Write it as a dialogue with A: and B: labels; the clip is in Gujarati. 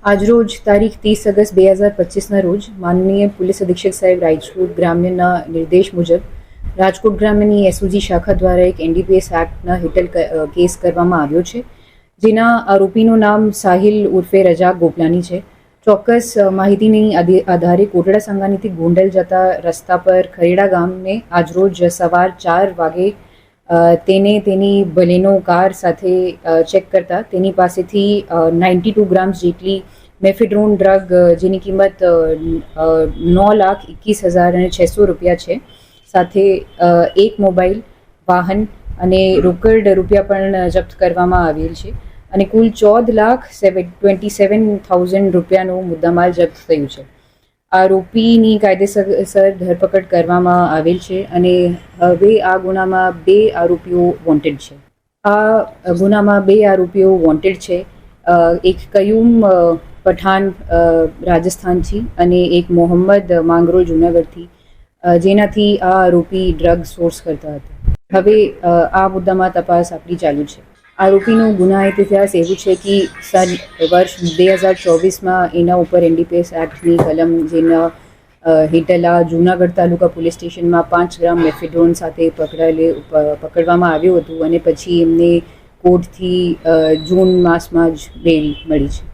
A: આજરોજ તારીખ 30 ઓગસ્ટ 2025ના રોજ માનનીય પોલીસ અધિક્ષક સાહેબ રાજકોટ ગ્રામ્યના નિર્દેશ મુજબ રાજકોટ ગ્રામ્યની એસઓજી શાખા દ્વારા એક એનડીપીએસ એક્ટના હેઠળ કેસ કરવામાં આવ્યો છે, જેના આરોપીનું નામ સાહિલ ઉર્ફે રજાક ગોપલાની છે. ચોક્કસ માહિતીની આધારે કોટડા સંગાનીથી ગોંડલ જતા રસ્તા પર ખરેડા ગામને આજરોજ સવાર 4 વાગે તેને તેની બલેનો કાર સાથે ચેક કરતા તેની પાસેથી 92 ગ્રામ્સ જેટલી મેફેડ્રોન ડ્રગ જેની કિંમત 9,21,600 રૂપિયા છે, સાથે એક મોબાઈલ, વાહન અને રોકડ રૂપિયા પણ જપ્ત કરવામાં આવેલ છે અને કુલ 14,27,000 રૂપિયાનો મુદ્દામાલ જપ્ત થયું છે. આરોપીની કાયદેસર ધરપકડ કરવામાં આવેલ છે અને હવે આ ગુનામાં 2 આરોપીઓ વોન્ટેડ છે. આ ગુનામાં 2 આરોપીઓ વોન્ટેડ છે, એક કયુમ પઠાણ રાજસ્થાનથી અને એક મોહમ્મદ માંગરોલ જૂનાગઢથી, જેનાથી આ આરોપી ડ્રગ સોર્સ કરતા હતા. હવે આ મુદ્દામાં તપાસ આપણી ચાલુ છે. આરોપીનો ગુનાહિત ઇતિહાસ એવું છે કે વર્ષ 2024માં એના ઉપર એનડીપીએસ એક્ટની કલમ જેના હેઠળ આ જૂનાગઢ તાલુકા પોલીસ સ્ટેશનમાં 5 ગ્રામ મેફેડ્રોન સાથે પકડવામાં આવ્યું હતું અને પછી એમને કોર્ટથી જૂન માસમાં જ બેલ મળી છે.